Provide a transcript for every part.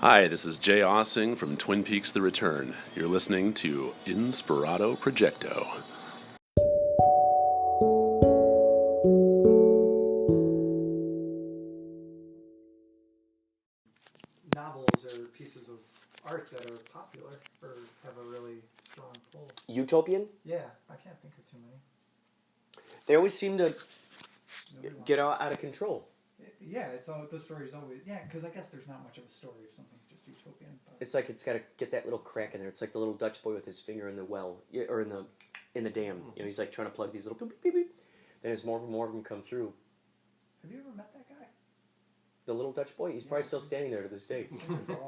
Hi, this is Jay Aaseng from Twin Peaks The Return. You're listening to Inspirado Projecto. Novels or pieces of art that are popular or have a really strong pull. Utopian? Yeah, I can't think of too many. They always seem to get out of control. Yeah, it's all the story's always because I guess there's not much of a story if something's just utopian. But. It's like it's got to get that little crack in there. It's like the little Dutch boy with his finger in the well or in the dam. You know, he's like trying to plug these little beep beep beep. Then as more of them come through. Have you ever met that guy? The little Dutch boy? He's probably still standing there to this day.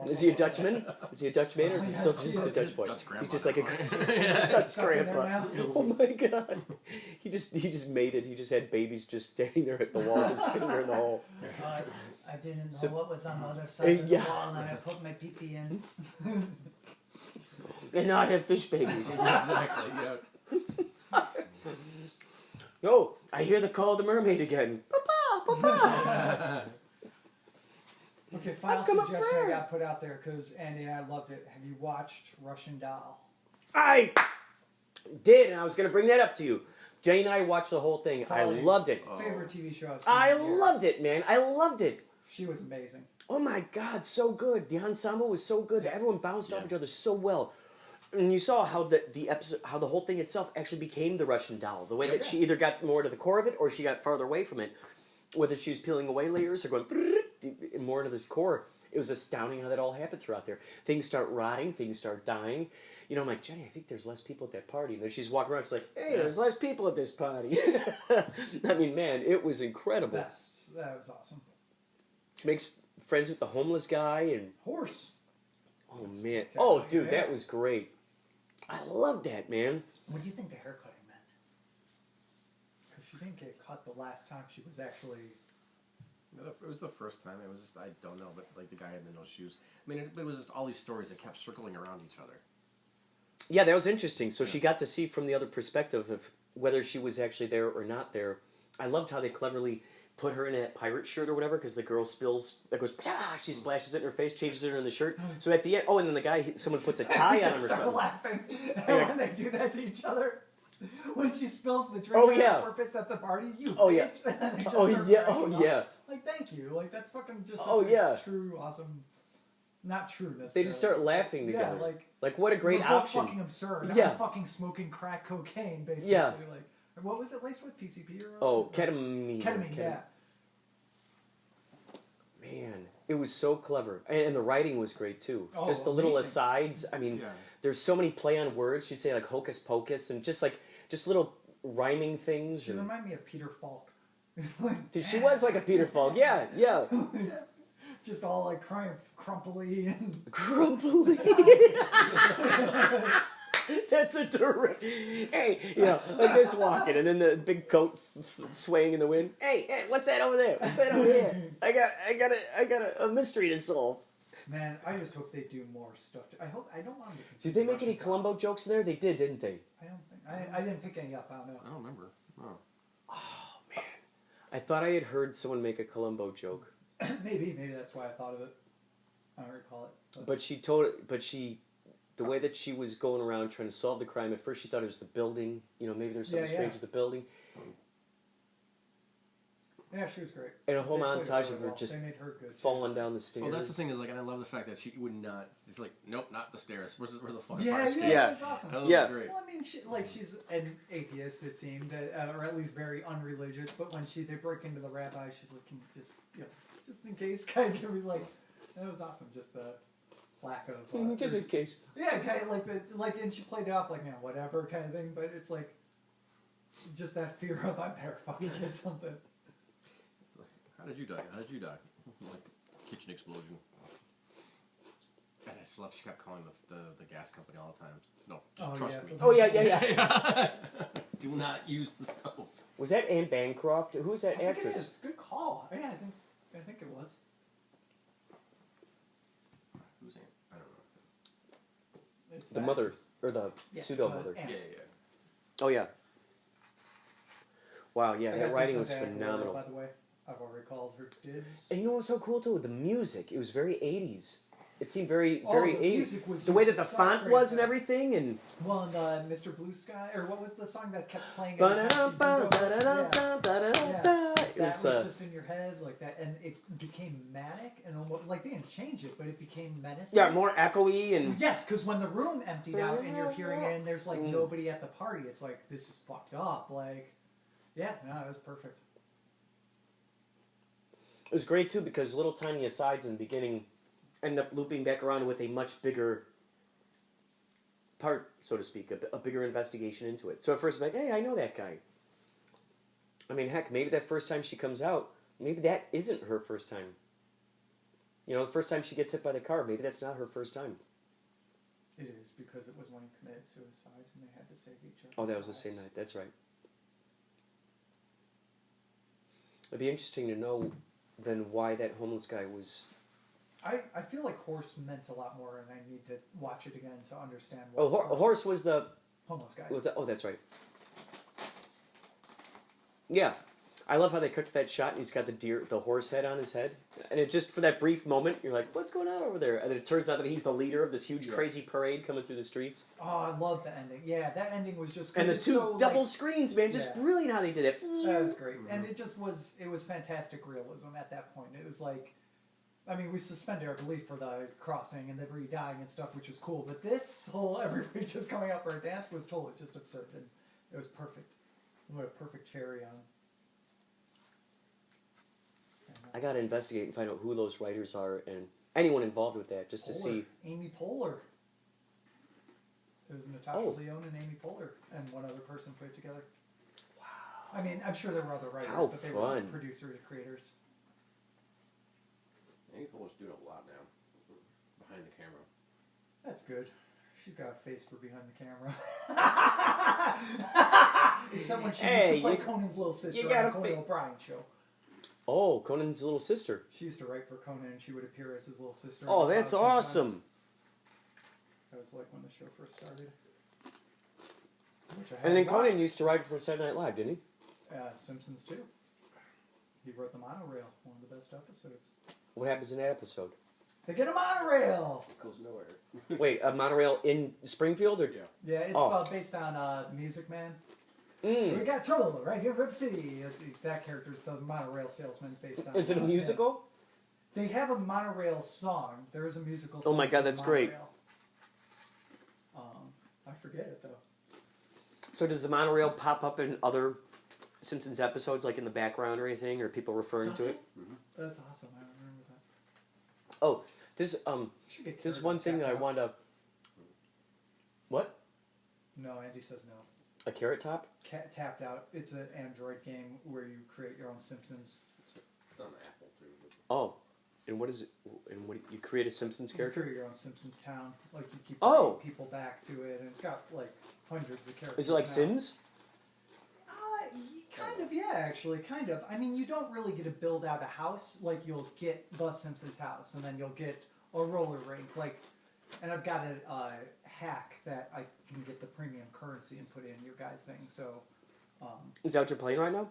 Is he a Dutchman? Is he a Dutchman or is he still just a Dutch boy? He's just like a Dutch grandpa. Oh my god. He just made it. He just had babies just standing there at the wall with his finger in the hole. I didn't know what was on the other side of the wall, and I put my pee-pee in. And now I have fish babies. Exactly, yeah. Oh, I hear the call of the mermaid again. Papa, papa. Okay, final suggestion I got put out there because Andy and I loved it. Have you watched Russian Doll? I did, and I was going to bring that up to you. Jay and I watched the whole thing. Probably I loved it. Favorite TV show I've seen. I in years. loved it, man. I loved it. She was amazing. Oh my God, so good. The ensemble was so good. Everyone bounced off each other so well. And you saw how the episode, how the whole thing itself actually became the Russian Doll. The way that she either got more to the core of it or she got farther away from it. Whether she was peeling away layers or going more into this core. It was astounding how that all happened throughout there. Things start rotting. Things start dying. You know, I'm like, Jenny, I think there's less people at that party. And then she's walking around. She's like, hey, there's less people at this party. I mean, man, it was incredible. That was awesome. She makes friends with the homeless guy and Horse. oh man, oh dude, that was great. I love that, man. What do you think the haircutting meant? Because she didn't get cut the last time she was actually. It was the first time. It was just, I don't know, but like the guy had the no shoes. I mean, it was just all these stories that kept circling around each other. Yeah, that was interesting. So she got to see from the other perspective of whether she was actually there or not there. I loved how they cleverly put her in a pirate shirt or whatever because the girl spills, that goes, she splashes it in her face, changes it in the shirt. So at the end, and then the guy, someone puts a tie on him or something. Laughing when they do that to each other. When she spills the drink on purpose at the party, you bitch. Yeah. Like, thank you. Like, that's fucking just true, awesome. Not true necessarily. They just start laughing together. Yeah, like what a great option. Fucking absurd. Yeah. I'm fucking smoking crack cocaine, basically. Yeah. Like, what was it laced with? PCP or? Oh, ketamine. Ketamine, yeah. Man, it was so clever. And the writing was great, too. Oh, just the little asides. I mean, Yeah. there's so many play on words. She'd say, like, hocus pocus, and just little rhyming things. She reminded me of Peter Falk. She was like a Peter Falk. Yeah. Just all, like, crying crumply and... Crumply. That's a terrific... Hey, like this walking, and then the big coat swaying in the wind. Hey, what's that over there? What's that over here? I got a mystery to solve. Man, I just hope they do more stuff. I don't want them to. Did they make any Columbo jokes in there? They did, didn't they? I don't think. I didn't pick any up. I don't know. I don't remember. Oh. Oh man, I thought I had heard someone make a Columbo joke. maybe that's why I thought of it. I don't recall it. But the way that she was going around trying to solve the crime, at first she thought it was the building. Maybe there's something strange with the building. Yeah, she was great. And a whole montage of her just falling down the stairs. Well, that's the thing is, like, and I love the fact that she would not. It's like, nope, not the stairs. Where's the fucking fire fire escape? That's awesome. Great. Well, I mean, she's an atheist, it seemed, or at least very unreligious. But when they break into the rabbi, she's like, just in case, kind of give me like, that was awesome. Just the lack of just in case. Yeah, kind of and she played it off like, man, whatever kind of thing. But it's like, just that fear of I better fucking get something. How did you die? Like, kitchen explosion. And I just love she kept calling the gas company all the times. No, just trust me. Oh, yeah. Do not use the stove. Was that Anne Bancroft? Who's that actress? It is. Good call. Yeah, I think it was. Who's Anne? I don't know. It's the mother, or the pseudo-mother. Yeah. Oh, yeah. Wow, yeah, that writing was phenomenal. By the way, I've already called her dibs. And you know what's so cool, too? The music. It was very 80s. It seemed very the 80s. music was The way used that the to font saturate was and that. everything, and Well, and Mr. Blue Sky, or what was the song that kept playing every time you go? it That was, was just in your head like that, and it became manic and almost like they didn't change it, but it became menacing. yeah, more echoey and Yes, because when the room emptied out and you're hearing it, and there's like nobody at the party, it's like this is fucked up. Like, yeah, no, it was perfect. it was great too because little tiny asides in the beginning end up looping back around with a much bigger part, so to speak, a bigger investigation into it. So at first, like, hey, I know that guy. I mean, heck, maybe that first time she comes out, maybe that isn't her first time. You know, the first time she gets hit by the car, maybe that's not her first time. It is because it was when he committed suicide and they had to save each other. Oh, that was the same night. That's right. It'd be interesting to know then why that homeless guy was. I feel like Horse meant a lot more, and I need to watch it again to understand. Oh, What Horse was the. homeless guy. Oh, that's right. Yeah, I love how they cut to that shot, and he's got the horse head on his head, and it just for that brief moment, you're like, "What's going on over there?" And then it turns out that he's the leader of this huge, crazy parade coming through the streets. Oh, I love the ending. Yeah, that ending was just. And the it's two so, double like, screens, man, just Yeah. brilliant how they did it. That was great, and it just was. It was fantastic realism at that point. It was like, I mean, we suspended our belief for the crossing and the dying and stuff, which was cool. But this whole everybody just coming out for a dance was totally just absurd, and it was perfect. What a perfect cherry on. I gotta investigate and find out who those writers are and anyone involved with that, just to see. Amy Poehler. It was Natasha Oh. Lyonne and Amy Poehler, and one other person put it together. Wow. I mean, I'm sure there were other writers, How but they fun. were producers and creators. Amy Poehler's doing a lot now behind the camera. That's good. She's got a face for behind the camera. Except when she used to play Conan's little sister on the Conan O'Brien show. Oh, Conan's little sister. She used to write for Conan, and she would appear as his little sister. Oh, that's awesome. That was like when the show first started. Which I And then hadn't Conan watched. used to write for Saturday Night Live, didn't he? Simpsons too. He wrote the monorail, one of the best episodes. What happens in that episode? They get a monorail. It goes nowhere. Wait, a monorail in Springfield, or Yeah. Yeah, it's based on Music Man. We got trouble right here in Rip City. That character's the monorail salesman's based on. Is it a musical? They have a monorail song. There is a musical song. Oh my God, for that's great. Monorail. I forget it though. So does the monorail pop up in other Simpsons episodes, like in the background or anything, or people referring to it? Mm-hmm. That's awesome. I don't remember that. Oh, this Should get this is Carrot one thing that I tapped out. want to. What? No, Andy says no. A Carrot Top? Tapped out. It's an Android game where you create your own Simpsons. It's on Apple too. Oh, and what is it? And what you create a Simpsons You character? create your own Simpsons town. Like you keep Oh. bringing people back to it, and it's got like hundreds of characters. Is it like now. Sims? Kind of, yeah, actually, kind of. I mean, you don't really get to build out a house. Like, you'll get the Simpsons house, and then you'll get a roller rink. Like, and I've got a hack that I can get the premium currency and put in your guys' thing. So, Is that what you're playing right now?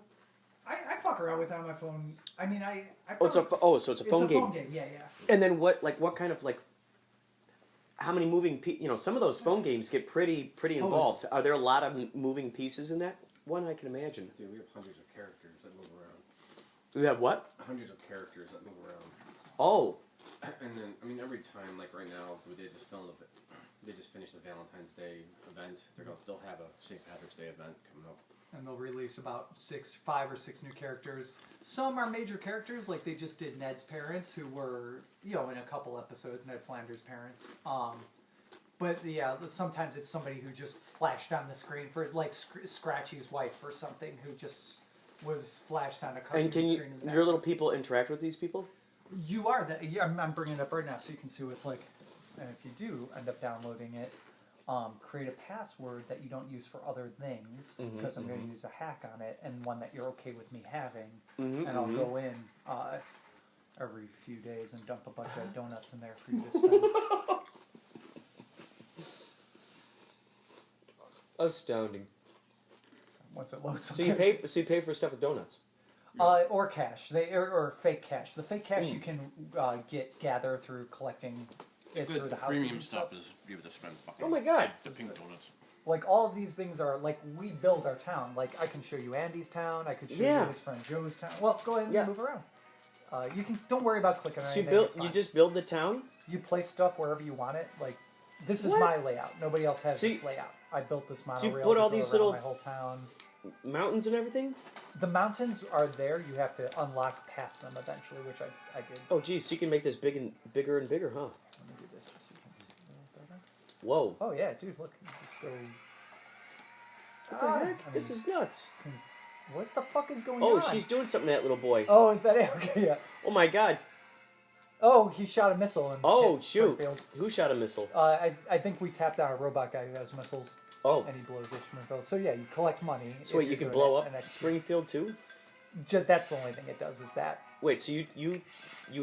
I fuck around with that on my phone. I mean, I Oh, it's a probably- so it's a phone game. Phone game, yeah, yeah. And then what kind of like? How many moving? Some of those phone games get pretty involved. Are there a lot of moving pieces in that one? I can imagine. Dude, we have hundreds of characters that move around. You have what? Hundreds of characters that move around. Oh, And then, I mean, every time, like right now, they just filmed they just finished the Valentine's Day event. They'll have a St. Patrick's Day event coming up. And they'll release about 5 or 6 new characters. Some are major characters, like they just did Ned's parents, who were, in a couple episodes, Ned Flanders' parents. But yeah, sometimes it's somebody who just flashed on the screen for, like Scratchy's wife or something, who just was flashed on a cartoon and can screen. your little people interact with these people? You are that. I'm bringing it up right now so you can see what it's like. And if you do end up downloading it, create a password that you don't use for other things, because I'm going to use a hack on it, and one that you're okay with me having. And I'll go in every few days and dump a bunch of donuts in there for you to spend. Astounding. Once it loads. So you pay for stuff with donuts. Or cash, or fake cash. The fake cash you can gather through collecting it Good through the houses premium and stuff is you have to spend fucking. Oh my god. The pink donuts. Like all of these things are like we build our town. Like I can show you Andy's town. I could show Yeah. you his friend Joe's town. Well, go ahead and Yeah. move around. You can don't worry about clicking on So anything. it's you fine. just build the town? You place stuff wherever you want it. Like this is What? my layout. Nobody else has So this layout. I built this you monorail. put to all go these around little- my whole town. Mountains and everything? The mountains are there. You have to unlock past them eventually, which I did. Oh geez, so you can make this bigger and bigger, huh? Let me do this just so you can see a little better. Whoa. Oh yeah, dude, look. You just go. What the Ah, heck? I This mean, is nuts. What the fuck is going Oh, on? she's doing something to that little boy. Oh, is that it? Okay, yeah. Oh my god. Oh, he shot a missile. And Oh hit shoot. Springfield. Who shot a missile? I think we tapped out a robot guy who has missiles, Oh. and he blows up Springfield. So yeah, you collect money. So wait, if you you're can doing blow it, up and that's- Springfield too? That's the only thing it does is that. Wait, so you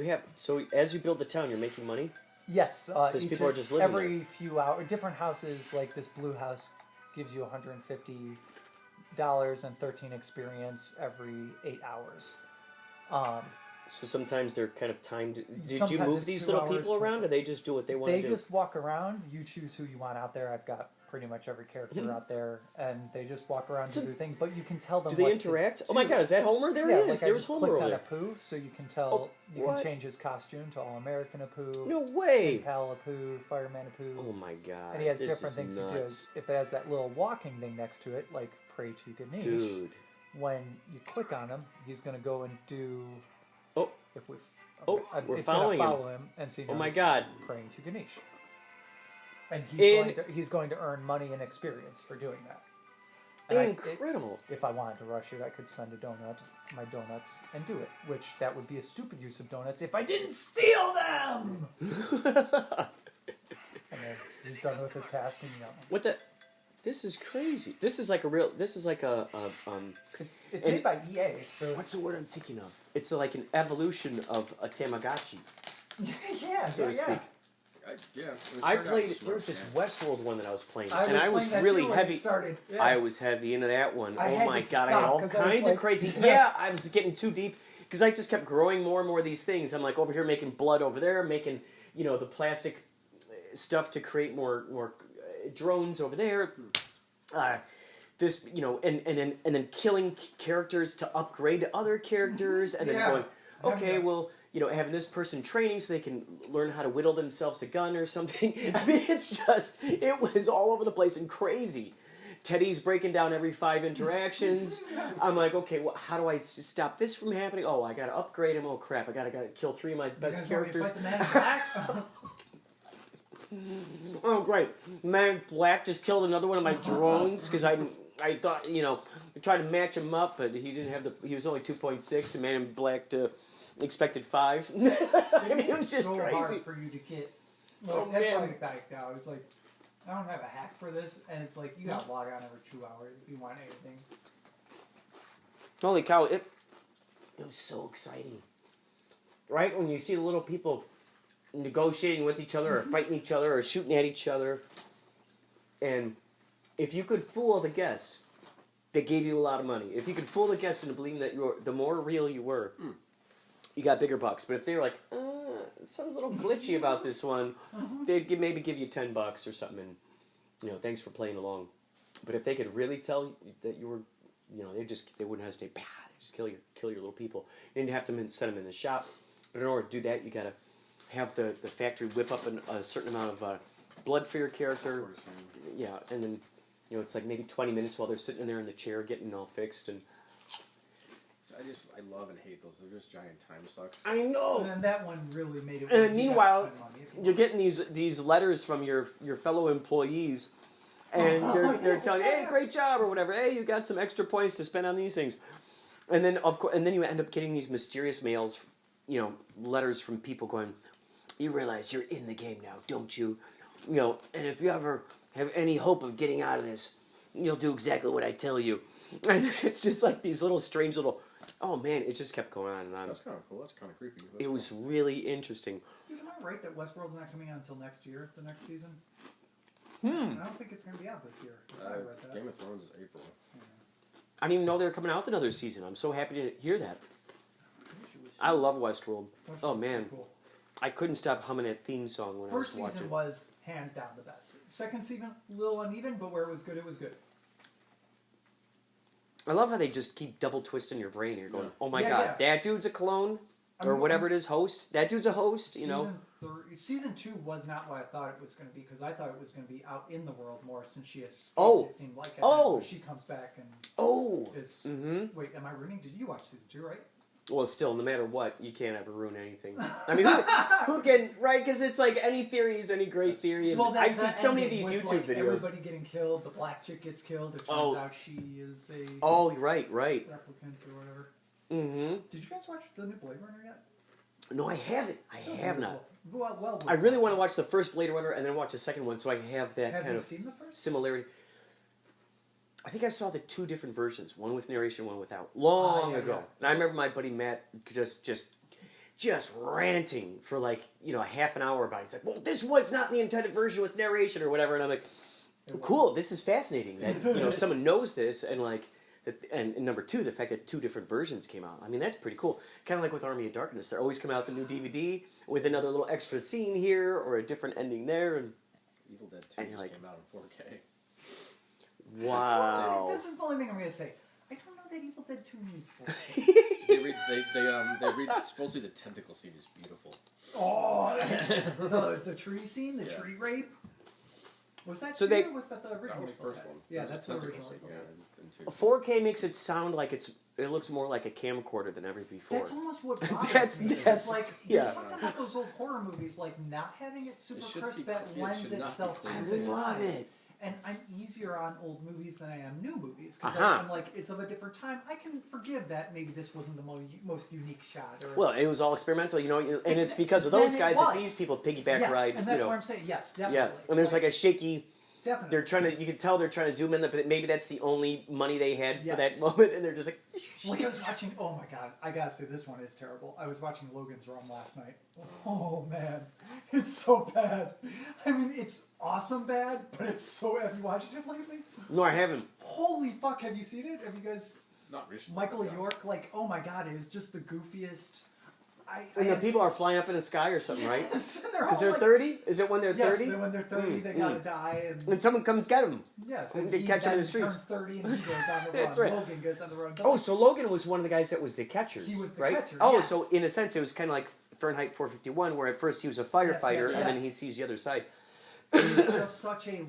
have so as you build the town, you're making money? Yes, These each people are of- just living every few hours. Different houses, like this blue house, gives you $150 and 13 experience every 8 hours. So sometimes they're kind of timed. Did you Sometimes move it's these 2 little hours people for- around, or they just do what they want They to do? just walk around. You choose who you want out there. I've got pretty much every character out there, and they just walk around So- and do their thing. But you can tell them. Do they what interact? To Oh my do. god, is that Homer? There Yeah, he is. like I There was just Homer clicked over on there. Apu, so you can tell. Oh, you what? can change his costume to All American Apu, No way. Pal Apu, Fireman Apu, Oh my god. and he has this different is things nuts. to do. If it has that little walking thing next to it, like Pray to Ganesh, Dude. when you click on him, he's going to go and do. Oh. If we. Oh, we're following him. follow him and see. Oh my god. Praying to Ganesh. And In- he's going to earn money and experience for doing that. And Incredible. if I wanted to rush it, I could spend my donuts, and do it. Which that would be a stupid use of donuts if I didn't steal them. And then he's done with his task, and What the? This is crazy. This is like a real. This is like a. It's And- made by EA. So What's the word I'm thinking of? It's like an evolution of a Tamagotchi. yeah, So to speak. I played. There was this Westworld one that I was playing, and I was playing that really too when it heavy. started. Yeah. I was heavy into that one. I Oh had my to god, I had stop all 'cause I was kinds like- of crazy. Yeah, I was getting too deep because I just kept growing more and more of these things. I'm like over here making blood over there, making the plastic stuff to create more drones over there. This and then killing characters to upgrade to other characters, and then Yeah. going, okay, Yeah. well, having this person training so they can learn how to whittle themselves a gun or something. I mean, it was all over the place and crazy. Teddy's breaking down every 5 interactions. I'm like, okay, well, how do I stop this from happening? Oh, I gotta upgrade him. Oh crap, I gotta kill 3 of my best You guys want me to characters. fight the Man in Black? Oh great, Man in Black just killed another one of my drones because I thought I tried to match him up, but he didn't have he was only 2.6, and Man in Black expected 5. I mean, it was just so crazy. hard for you to get. Like, Oh, that's man. why I backed out. I was like, I don't have a hack for this, and it's like you gotta log on every 2 hours if you want anything. Holy cow! It was so exciting, right? When you see the little people negotiating with each other, or fighting each other, or shooting at each other, and if you could fool the guest, they gave you a lot of money. If you could fool the guest into believing that the more real you were, you got bigger bucks. But if they were like, something's a little glitchy about this one, they'd maybe give you $10 or something, and thanks for playing along. But if they could really tell that you were, they wouldn't hesitate. Bah, they just kill your little people. You didn't have to send them in the shop. But in order to do that, you gotta have the factory whip up a certain amount of blood for your character. Yeah, and then it's like maybe 20 minutes while they're sitting in there in the chair getting all fixed. And I love and hate those. They're just giant time sucks. I know. And then that one really made it. And you gotta meanwhile, spend money if you you're want. getting these letters from your fellow employees, and they're telling you, "Hey, great job" or whatever. "Hey, you got some extra points to spend on these things," and then you end up getting these mysterious mails, letters from people going, "You realize you're in the game now, don't you? And if you ever have any hope of getting out of this, you'll do exactly what I tell you." And it's just like these little strange little. Oh man, it just kept going on and on. That's kind of cool. That's kind of creepy. It was really interesting. Dude, am I right that Westworld's not coming out until next year? The next season? Hmm. I don't think it's going to be out this year. If I read that. Game of Thrones is April. I didn't even know they were coming out with another season. I'm so happy to hear that. I love Westworld. Oh man, Cool. I couldn't stop humming that theme song when First I was watching. season was hands down the best. Second season, a little uneven, but where it was good, it was good. I love how they just keep double twisting your brain. You're going, oh my Yeah, god, that dude's a clone, or whatever it is, host. That dude's a host, you know. Season 2 was not what I thought it was going to be, because I thought it was going to be out in the world more since she escaped. Oh. It seemed like she comes back and is. Wait, am I ruining? Did you watch season 2, right? Well, still, no matter what, you can't ever ruin anything. I mean, who can, right? Because it's like any theory is any great theory. And I've seen so many of these with, YouTube like, videos. Everybody getting killed, the black chick gets killed, it turns out she is a right. replicant or whatever. Mm-hmm. Did you guys watch the new Blade Runner yet? No, I haven't. I have not. Well, I really want to watch the first Blade Runner and then watch the second one so I have that have kind you of seen the first? similarity. I think I saw the 2 different versions, one with narration, one without, long ago. Yeah. And I remember my buddy Matt just ranting for like, a half an hour about it. He's like, well, this was not the intended version with narration or whatever. And I'm like, cool, this is fascinating that, someone knows this and like, and number 2, the fact that 2 different versions came out. I mean, that's pretty cool. Kind of like with Army of Darkness. They're always coming out with a new DVD with another little extra scene here or a different ending there. And Evil Dead 2 and you're like, came out in 4K. Wow. This is the only thing I'm going to say. I don't know that Evil Dead 2 needs 4K. they read supposedly the tentacle scene is beautiful. The tree scene, the tree rape. Was that or was that the original? That was the first one. Yeah, that's the original. Scene, yeah, 4K makes it sound like it looks more like a camcorder than ever before. That's almost what bothers me. It's like, there's something about those old horror movies, like not having it super crisp that lends itself to the time. I love it. And I'm easier on old movies than I am new movies. Because I'm like, it's of a different time. I can forgive that maybe this wasn't the most unique shot. Well, it was all experimental, and it's because of those guys that these people piggyback ride. And that's what I'm saying. Yes, definitely. Yeah, and there's like a shaky... Definitely. They're trying to. You can tell they're trying to zoom in, but maybe that's the only money they had for that moment, and they're just like. Like I was watching. Oh my god! I gotta say this one is terrible. I was watching Logan's Run last night. Oh man, it's so bad. I mean, it's awesome bad, but it's so. Have you watched it lately? No, I haven't. Holy fuck! Have you seen it? Have you guys? Not recently. Michael York, like, oh my god, it is just the goofiest. And the people are flying up in the sky or something, right? Because they're like, 30? Is it when they're 30? Yes, when they're 30, they gotta die. And someone comes get them. Yes, and they catch them in the streets. Turns 30 and he goes on the run. That's right. Logan goes on the run. Oh, so Logan was one of the guys that was the catchers. He was the right? catcher. Oh, yes. so in a sense, it was kind of like Fahrenheit 451, where at first he was a firefighter, and then he sees the other side. It's just such a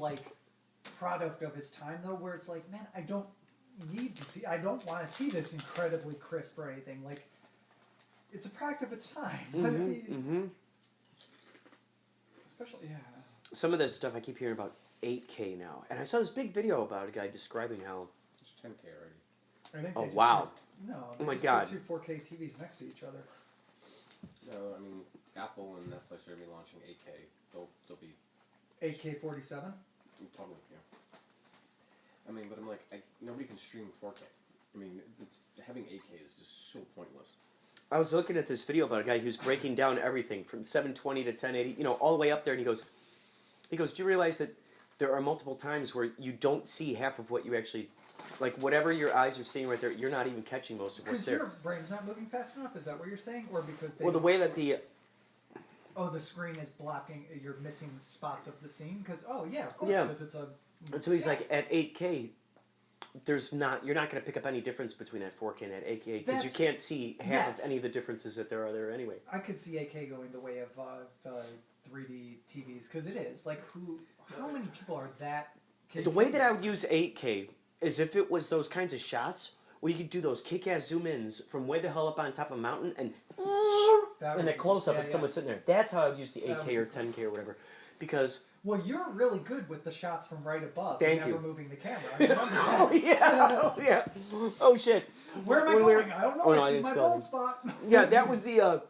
product of his time, though, where it's like, man, I don't want to see this incredibly crisp or anything. Like, it's a product of its time. Especially, Some of this stuff I keep hearing about 8K now, and I saw this big video about a guy describing how. It's 10K already. Oh wow! Oh my god! 2 4K TVs next to each other. No, I mean Apple and Netflix are going to be launching 8K. They'll be 8K 47. Totally, yeah. I mean, but I'm like, nobody can stream 4K. I mean, having 8K is just so pointless. I was looking at this video about a guy who's breaking down everything from 720 to 1080, all the way up there, and he goes, do you realize that there are multiple times where you don't see half of what you actually, like whatever your eyes are seeing right there, you're not even catching most of what's there. Because your brain's not moving fast enough, is that what you're saying? Or because well, the way that the screen is blocking, you're missing spots of the scene? Because, of course, because it's a... And so he's like, at 8K, you're not going to pick up any difference between that 4K and that 8K, because you can't see half of any of the differences that there are there anyway. I could see 8K going the way of 3D TVs, because it is. Like, how many people are that... The way that I would use 8K is if it was those kinds of shots where you could do those kick-ass zoom-ins from way the hell up on top of a mountain and a close-up and someone's sitting there. That's how I would use the 8K or 10K or whatever. Because... Well, you're really good with the shots from right above. Thank never you. Moving the camera. I remember that. Oh, shit. Where am I going? I don't know. I see my bald spot. Yeah, that was the...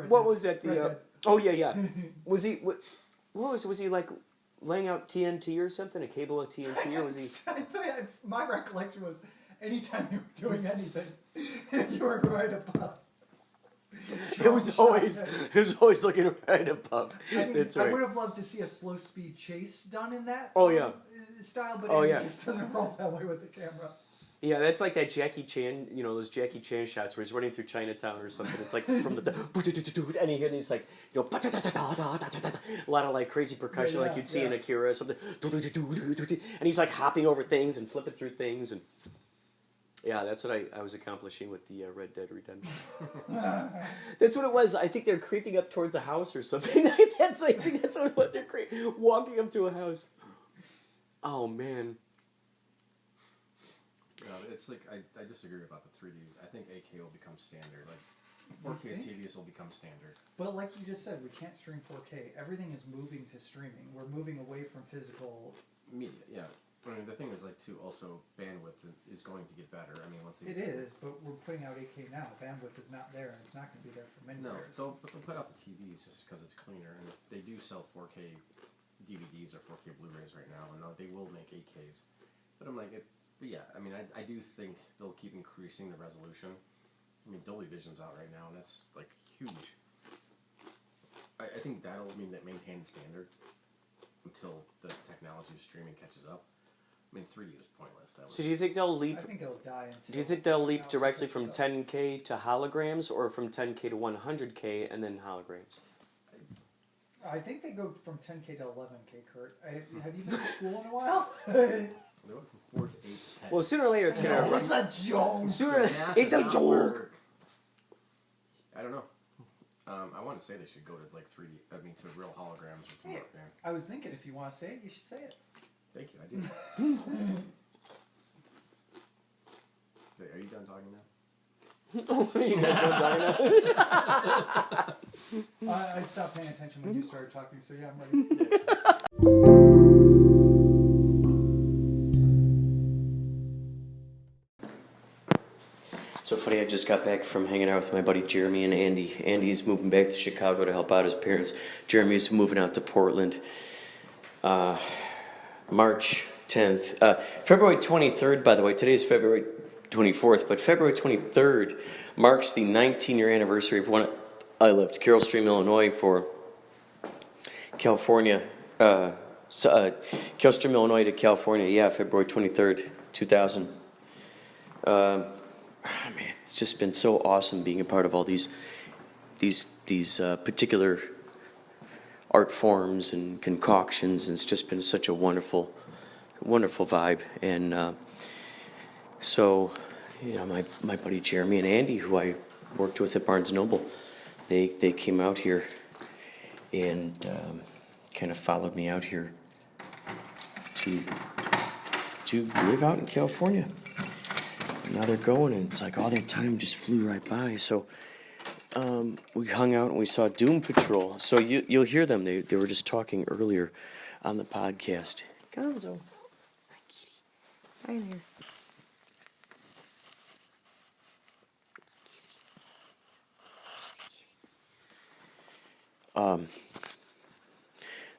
what was that? The Was he... What was it? Was he like laying out TNT or something? A cable of TNT? Or was he... My recollection was anytime you were doing anything, you were right above. It was always looking right above. That's right. I would have loved to see a slow speed chase done in that style, but it just doesn't roll that way with the camera. Yeah, that's like that Jackie Chan, those Jackie Chan shots where he's running through Chinatown or something. It's like from the and you hear these like a lot of like crazy percussion like you'd see in Akira or something. And he's like hopping over things and flipping through things and yeah, that's what I was accomplishing with the Red Dead Redemption. That's what it was. I think they're creeping up towards a house or something. I think that's what it was. They're walking up to a house. Oh man. It's like I disagree about the 3D. I think 8K will become standard. Like 4K TVs will become standard. But like you just said, we can't stream 4K. Everything is moving to streaming. We're moving away from physical media. Yeah, I mean the thing is like too. Also, bandwidth is going to get better. I mean once it is, but we're putting out 8K now. Bandwidth is not there, and it's not going to be there for many years. No, but they'll put out the TVs just because it's cleaner, and they do sell 4K DVDs or 4K Blu-rays right now, and they will make 8Ks. But I'm like it. But yeah, I mean, I do think they'll keep increasing the resolution. I mean, Dolby Vision's out right now, and that's, like, huge. I think that'll mean that maintain the standard until the technology of streaming catches up. I mean, 3D is pointless. So do you think they'll leap... I think it'll die until... Do you think they'll leap directly from 10K to holograms, or from 10K to 100K and then holograms? I think they go from 10K to 11K, Kurt. Have you been to school in a while? They went from 4 to 8 to 10. Well, sooner or later it's gonna. No, it's a joke. It's a joke. I don't know. I want to say they should go to like 3D. I mean, to real holograms or something. Yeah. I was thinking if you want to say it, you should say it. Thank you. I did. Wait, are you done talking now? You guys done talking now? I stopped paying attention when you started talking, so yeah, I'm ready. So funny, I just got back from hanging out with my buddy Jeremy and Andy. Andy's moving back to Chicago to help out his parents. Jeremy's moving out to Portland March 10th. February 23rd, by the way, today is February 24th, but February 23rd marks the 19-year anniversary of when I left Carroll Stream, Illinois for California. Carroll Stream, Illinois to California, yeah, February 23rd, 2000. Man, it's just been so awesome being a part of all these particular art forms and concoctions, and it's just been such a wonderful vibe. And so, my buddy Jeremy and Andy, who I worked with at Barnes & Noble, they came out here and kind of followed me out here to live out in California. Now they're going, and it's like all their time just flew right by. So we hung out and we saw Doom Patrol. So you'll hear them. They were just talking earlier on the podcast. Gonzo. Hi, kitty. Hi there.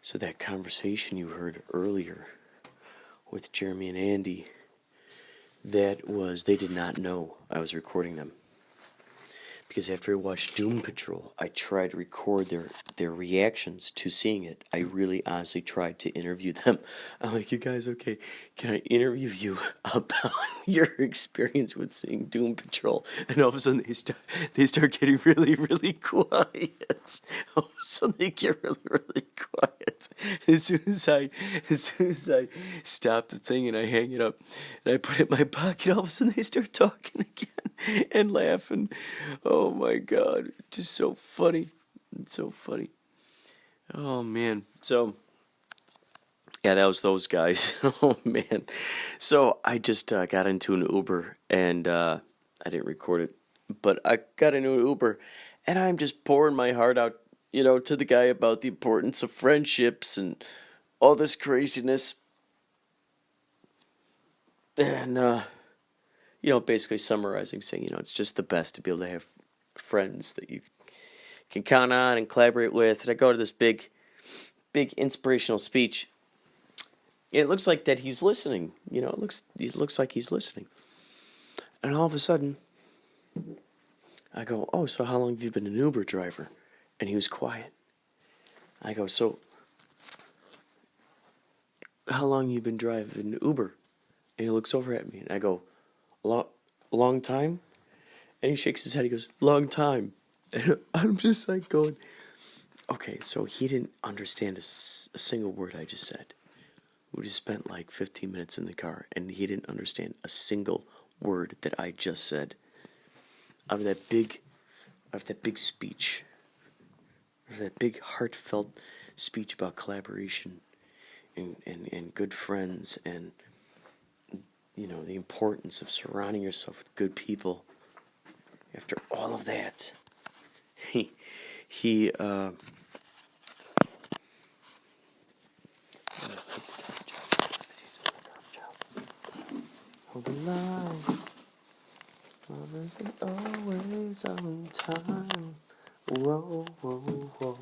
So that conversation you heard earlier with Jeremy and Andy, they did not know I was recording them. Because after I watched Doom Patrol, I tried to record their reactions to seeing it. I really honestly tried to interview them. I'm like, you guys, okay, can I interview you about your experience with seeing Doom Patrol? And all of a sudden they start getting really, really quiet. All of a sudden they get really, really quiet. As soon as I stop the thing and I hang it up and I put it in my pocket, all of a sudden they start talking again and laughing. Oh my God, just so funny. It's so funny. Oh man. So yeah, that was those guys. Oh man. So I just got into an Uber and I didn't record it, but I got into an Uber and I'm just pouring my heart out, to the guy about the importance of friendships and all this craziness. And basically summarizing, saying, it's just the best to be able to have friends that you can count on and collaborate with. And I go to this big inspirational speech. And it looks like that he's listening. It looks like he's listening. And all of a sudden, I go, oh, so how long have you been an Uber driver? And he was quiet. I go, so how long you been driving Uber? And he looks over at me, and I go, long time? And he shakes his head, he goes, long time. And I'm just like going, okay, so he didn't understand a single word I just said. We just spent like 15 minutes in the car, and he didn't understand a single word that I just said. Out of that big speech, of that big heartfelt speech about collaboration and good friends, and the importance of surrounding yourself with good people. After all of that, he hold the line. Love isn't always on time. Whoa, whoa, whoa.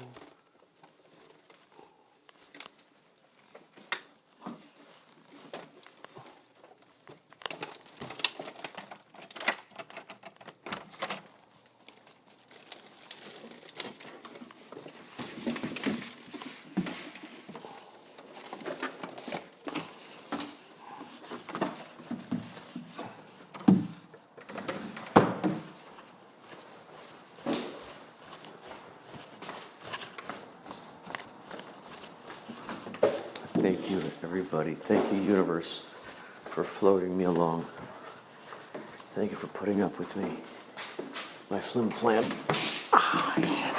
Thank you, everybody. Thank you, universe, for floating me along. Thank you for putting up with me. My flim flam. Ah, shit.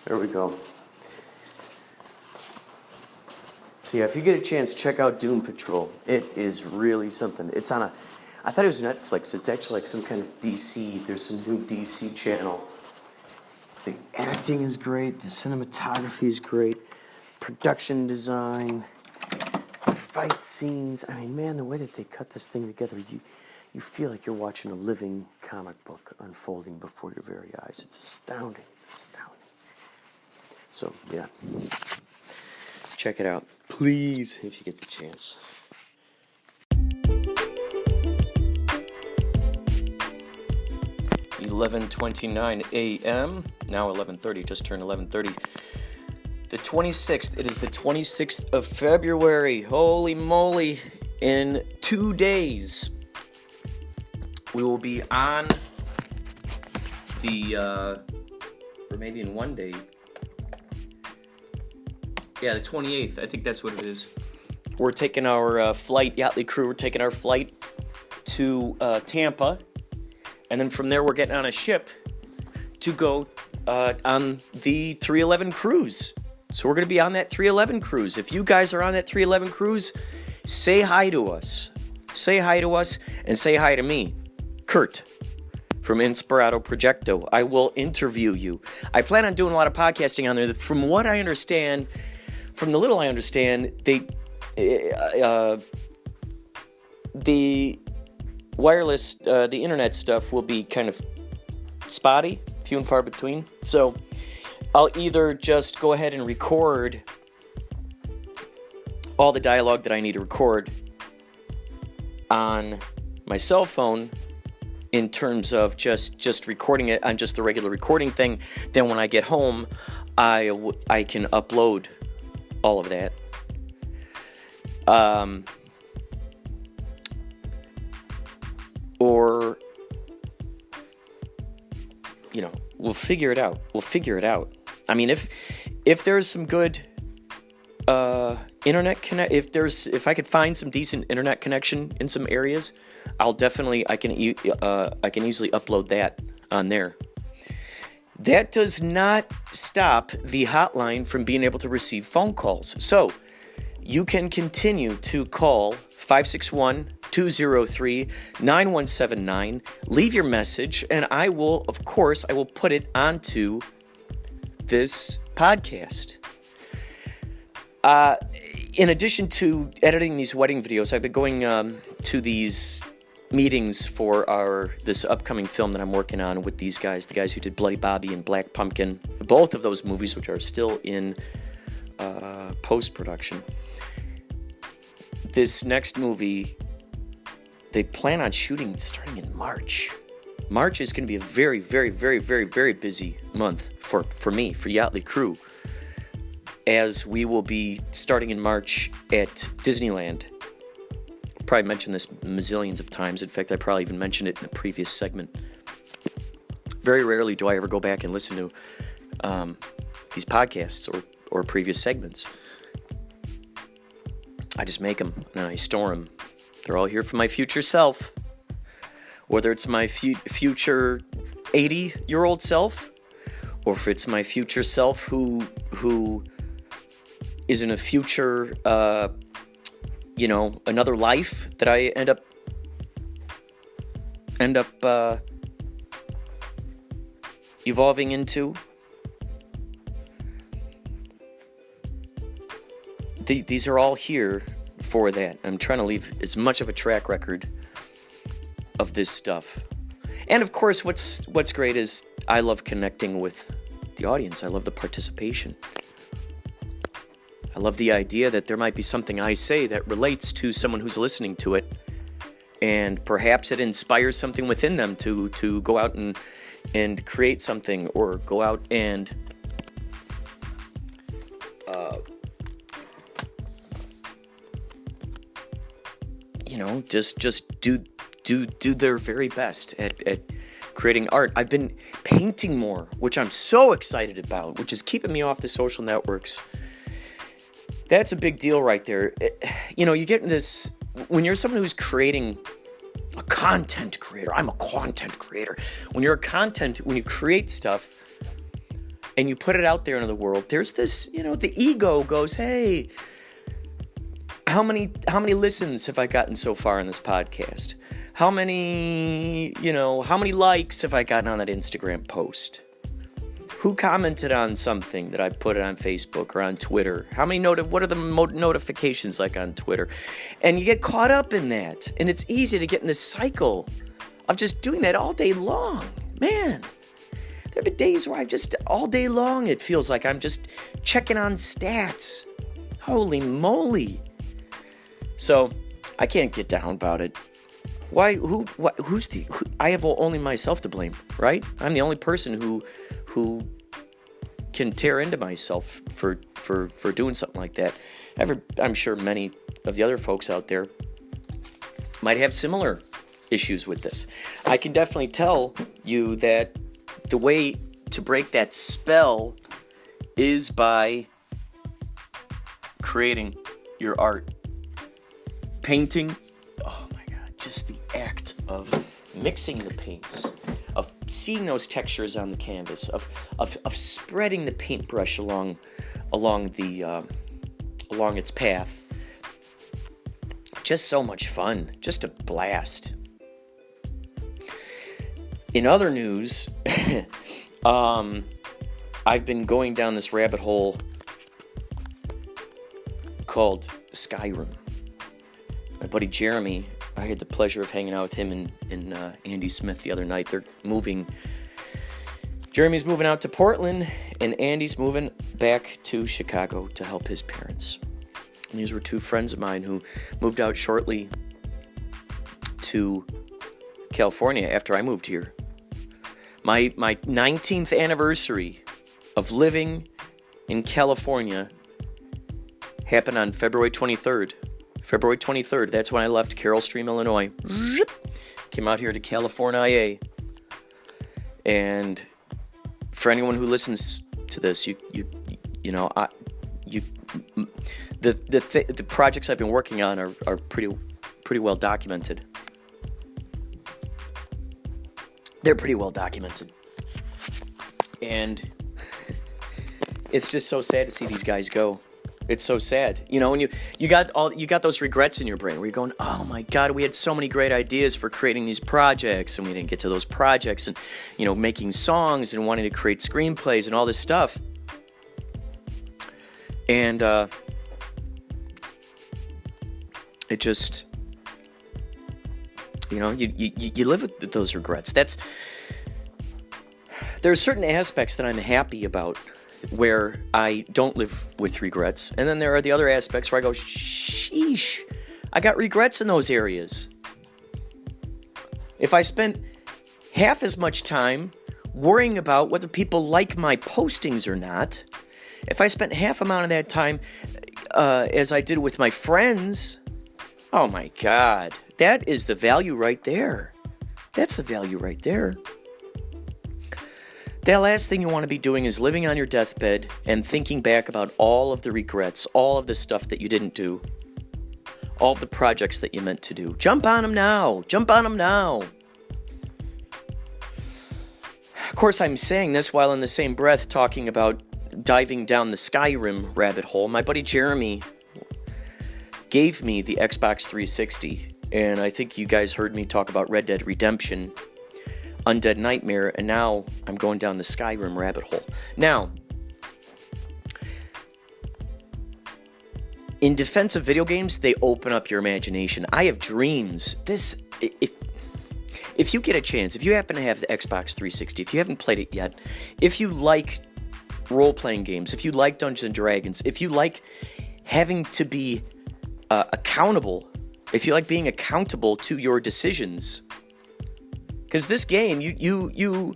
There we go. So yeah, if you get a chance, check out Doom Patrol. It is really something. It's on I thought it was Netflix. It's actually like some kind of DC. There's some new DC channel. The acting is great. The cinematography is great. Production design. The fight scenes. I mean, man, the way that they cut this thing together, you feel like you're watching a living comic book unfolding before your very eyes. It's astounding. It's astounding. So, yeah. Check it out. Please, if you get the chance. $11:29 a.m. Now 11:30. Just turned 11:30. The 26th. It is the 26th of February. Holy moly! In 2 days, we will be on the, or maybe in 1 day. Yeah, the 28th. I think that's what it is. We're taking our flight, Yachtly crew, we're taking our flight to Tampa. And then from there, we're getting on a ship to go on the 311 cruise. So we're going to be on that 311 cruise. If you guys are on that 311 cruise, say hi to us. Say hi to us and say hi to me, Kurt, from Inspirado Projecto. I will interview you. I plan on doing a lot of podcasting on there. From what I understand... From the little I understand, the wireless, the internet stuff will be kind of spotty, few and far between. So I'll either just go ahead and record all the dialogue that I need to record on my cell phone in terms of just recording it on just the regular recording thing. Then when I get home, I can upload all of that. Or, we'll figure it out. I mean, if there's some good internet if I could find some decent internet connection in some areas, I can easily upload that on there. That does not stop the hotline from being able to receive phone calls. So you can continue to call 561-203-9179. Leave your message, and I will put it onto this podcast. In addition to editing these wedding videos, I've been going to these meetings for this upcoming film that I'm working on with these guys, the guys who did Bloody Bobby and Black Pumpkin, both of those movies, which are still in post-production. This next movie they plan on shooting starting in March. March is going to be a very, very, very, very, very busy month for me, for Yachtly Crew, as we will be starting in March at Disneyland. Probably mentioned this mazillions of times. In fact, I probably even mentioned it in a previous segment. Very rarely do I ever go back and listen to these podcasts or previous segments. I just make them and I store them. They're all here for my future self. Whether it's my future 80-year-old self, or if it's my future self who is in a future, another life that I end up evolving into. These are all here for that. I'm trying to leave as much of a track record of this stuff. And of course, what's great is I love connecting with the audience. I love the participation. I love the idea that there might be something I say that relates to someone who's listening to it, and perhaps it inspires something within them to go out and create something, or go out and just do their very best at creating art. I've been painting more, which I'm so excited about, which is keeping me off the social networks. That's a big deal right there. You get in this, when you're someone who's creating, a content creator. I'm a content creator. When you create stuff and you put it out there into the world, there's this, the ego goes, hey, how many listens have I gotten so far on this podcast? How many likes have I gotten on that Instagram post? Who commented on something that I put on Facebook or on Twitter? What are the notifications like on Twitter? And you get caught up in that. And it's easy to get in this cycle of just doing that all day long. Man, there have been days where all day long, it feels like I'm just checking on stats. Holy moly. So, I can't get down about it. Why? I have only myself to blame, right? I'm the only person who can tear into myself for doing something like that. I'm sure many of the other folks out there might have similar issues with this. I can definitely tell you that the way to break that spell is by creating your art. Painting, oh my God, just the act of mixing the paints, of seeing those textures on the canvas, of spreading the paintbrush along its path. Just so much fun, just a blast. In other news, I've been going down this rabbit hole called Skyrim. My buddy Jeremy, I had the pleasure of hanging out with him and Andy Smith the other night. Jeremy's moving out to Portland, and Andy's moving back to Chicago to help his parents. And these were two friends of mine who moved out shortly to California after I moved here. My 19th anniversary of living in California happened on February 23rd. February 23rd, that's when I left Carroll Stream, Illinois. Came out here to California, and for anyone who listens to this, the projects I've been working on are pretty well documented. They're pretty well documented, and it's just so sad to see these guys go. It's so sad, when you got those regrets in your brain where you're going, oh my God, we had so many great ideas for creating these projects, and we didn't get to those projects, and making songs and wanting to create screenplays and all this stuff, and it just, you live with those regrets. There are certain aspects that I'm happy about, where I don't live with regrets. And then there are the other aspects where I go, sheesh, I got regrets in those areas. if I spent half as much time worrying about whether people like my postings or not, if I spent half amount of that time as I did with my friends, oh my God, that is the value right there. That's the value right there. That last thing you want to be doing is living on your deathbed and thinking back about all of the regrets, all of the stuff that you didn't do, all of the projects that you meant to do. Jump on them now. Jump on them now. Of course, I'm saying this while in the same breath talking about diving down the Skyrim rabbit hole. My buddy Jeremy gave me the Xbox 360, and I think you guys heard me talk about Red Dead Redemption, Undead Nightmare, and now I'm going down the Skyrim rabbit hole. Now, in defense of video games, they open up your imagination. I have dreams. If you get a chance, if you happen to have the Xbox 360, if you haven't played it yet, if you like role-playing games, if you like Dungeons & Dragons, if you like having to be accountable, if you like being accountable to your decisions, because this game, you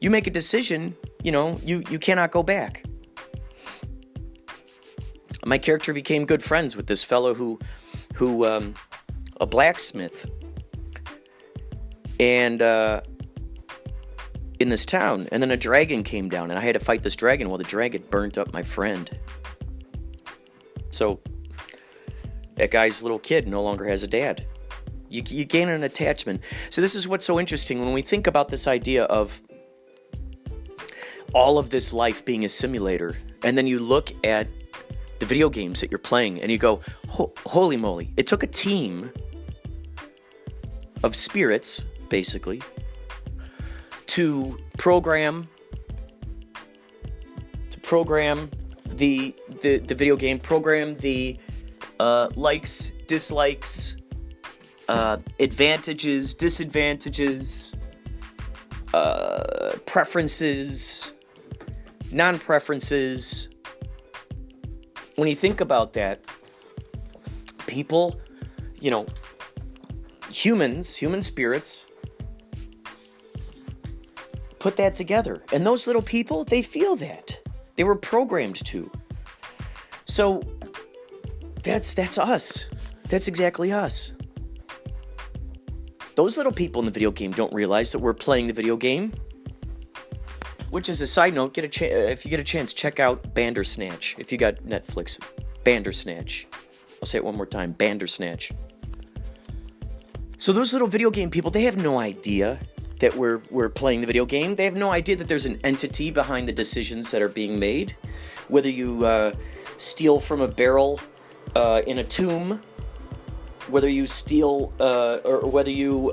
make a decision, you cannot go back. My character became good friends with this fellow who a blacksmith, and in this town, and then a dragon came down, and I had to fight this dragon while the dragon burnt up my friend. So that guy's little kid no longer has a dad. You gain an attachment. So this is what's so interesting when we think about this idea of all of this life being a simulator, and then you look at the video games that you're playing, and you go, holy moly, it took a team of spirits, basically, to program the video game, program the likes, dislikes, advantages, disadvantages, preferences, non-preferences. When you think about that, people, human spirits, put that together. And those little people, they feel that. They were programmed to. So, that's us. That's exactly us. Those little people in the video game don't realize that we're playing the video game. Which, is a side note, if you get a chance, check out Bandersnatch. If you got Netflix, Bandersnatch. I'll say it one more time, Bandersnatch. So those little video game people, they have no idea that we're playing the video game. They have no idea that there's an entity behind the decisions that are being made. Whether you steal from a barrel in a tomb, whether you steal or whether you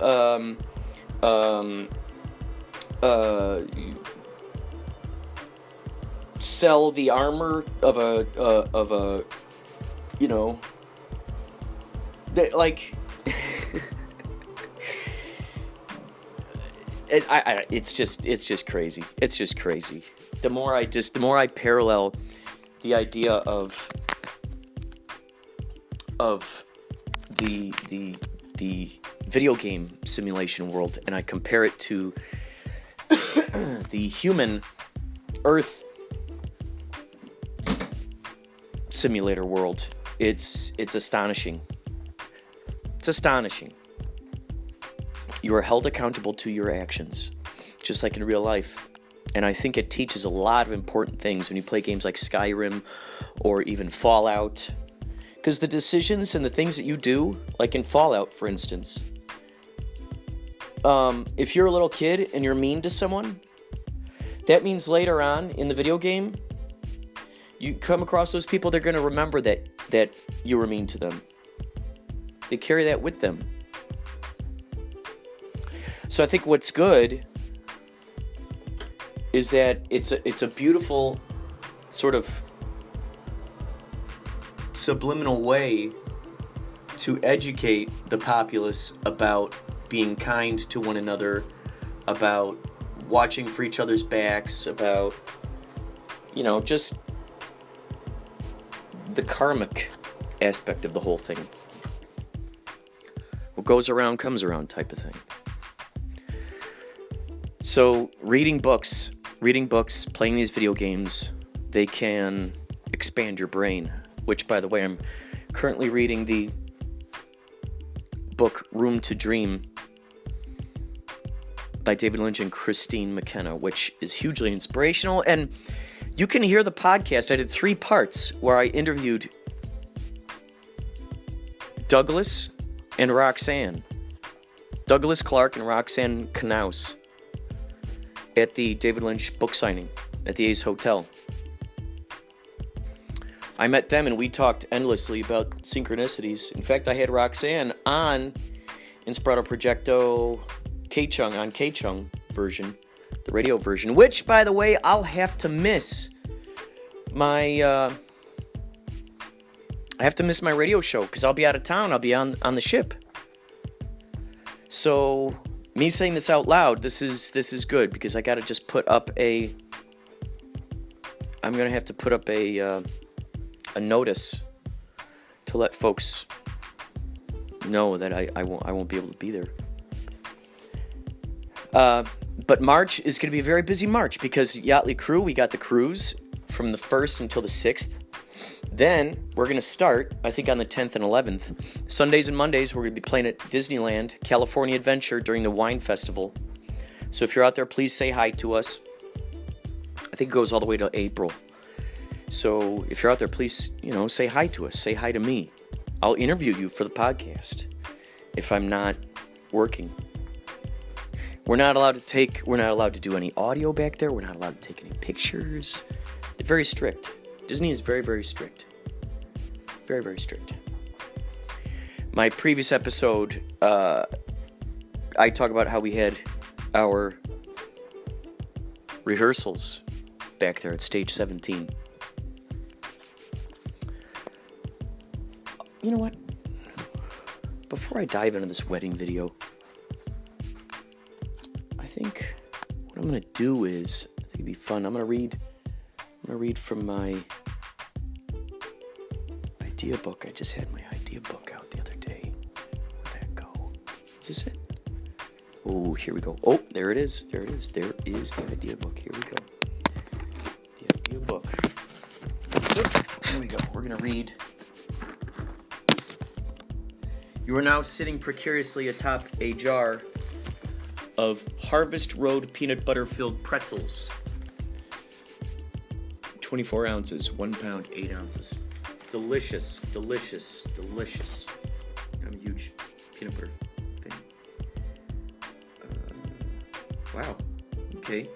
sell the armor of a like it's just crazy. It's just crazy. The more I parallel the idea of the video game simulation world, and I compare it to the human Earth simulator world, it's astonishing. It's astonishing. You are held accountable to your actions, just like in real life. And I think it teaches a lot of important things when you play games like Skyrim or even Fallout. Because the decisions and the things that you do, like in Fallout, for instance, if you're a little kid and you're mean to someone, that means later on in the video game, you come across those people, they're going to remember that you were mean to them. They carry that with them. So I think what's good is that it's a beautiful sort of subliminal way to educate the populace about being kind to one another, about watching for each other's backs, about, just the karmic aspect of the whole thing. What goes around comes around type of thing. So reading books, playing these video games, they can expand your brain, which, by the way, I'm currently reading the book Room to Dream by David Lynch and Christine McKenna, which is hugely inspirational. And you can hear the podcast. I did 3 parts where I interviewed Douglas and Roxanne. Douglas Clark and Roxanne Knaus at the David Lynch book signing at the Ace Hotel. I met them and we talked endlessly about synchronicities. In fact, I had Roxanne on Inspirado Projecto K-Chung version, the radio version, which, by the way, I'll have to miss my radio show because I'll be out of town. I'll be on the ship. So me saying this out loud, this is good because I got to just put up I'm gonna have to put up a notice to let folks know that I won't be able to be there. But March is going to be a very busy March because Yachtly Crew, we got the cruise from the 1st until the 6th. Then we're going to start, I think, on the 10th and 11th. Sundays and Mondays, we're going to be playing at Disneyland, California Adventure during the Wine Festival. So if you're out there, please say hi to us. I think it goes all the way to April. So if you're out there, please, say hi to us. Say hi to me. I'll interview you for the podcast if I'm not working. We're not allowed to do any audio back there. We're not allowed to take any pictures. They're very strict. Disney is very, very strict. Very, very strict. My previous episode, I talk about how we had our rehearsals back there at Stage 17. You know what? Before I dive into this wedding video, I think what I'm going to do is, I think it'd be fun. I'm going to read from my idea book. I just had my idea book out the other day. Where'd that go? Is this it? Oh, here we go. Oh, there it is. There is the idea book. Here we go. The idea book. Here we go. We're going to read. You are now sitting precariously atop a jar of Harvest Road peanut butter filled pretzels. 24 ounces, 1 pound, 8 ounces. Delicious, delicious, delicious. I'm a huge peanut butter fan. Wow. Okay.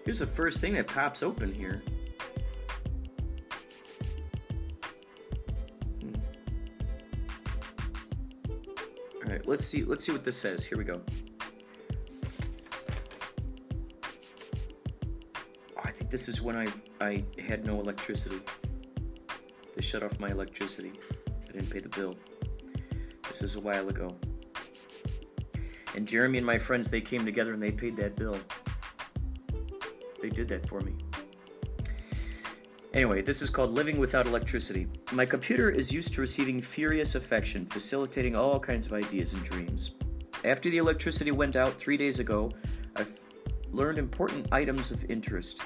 Here's the first thing that pops open here. All right, let's see what this says. Here we go. This is when I had no electricity. They shut off my electricity. I didn't pay the bill. This is a while ago. And Jeremy and my friends, they came together and they paid that bill. They did that for me. Anyway, this is called Living Without Electricity. My computer is used to receiving furious affection, facilitating all kinds of ideas and dreams. After the electricity went out 3 days ago, I've learned important items of interest.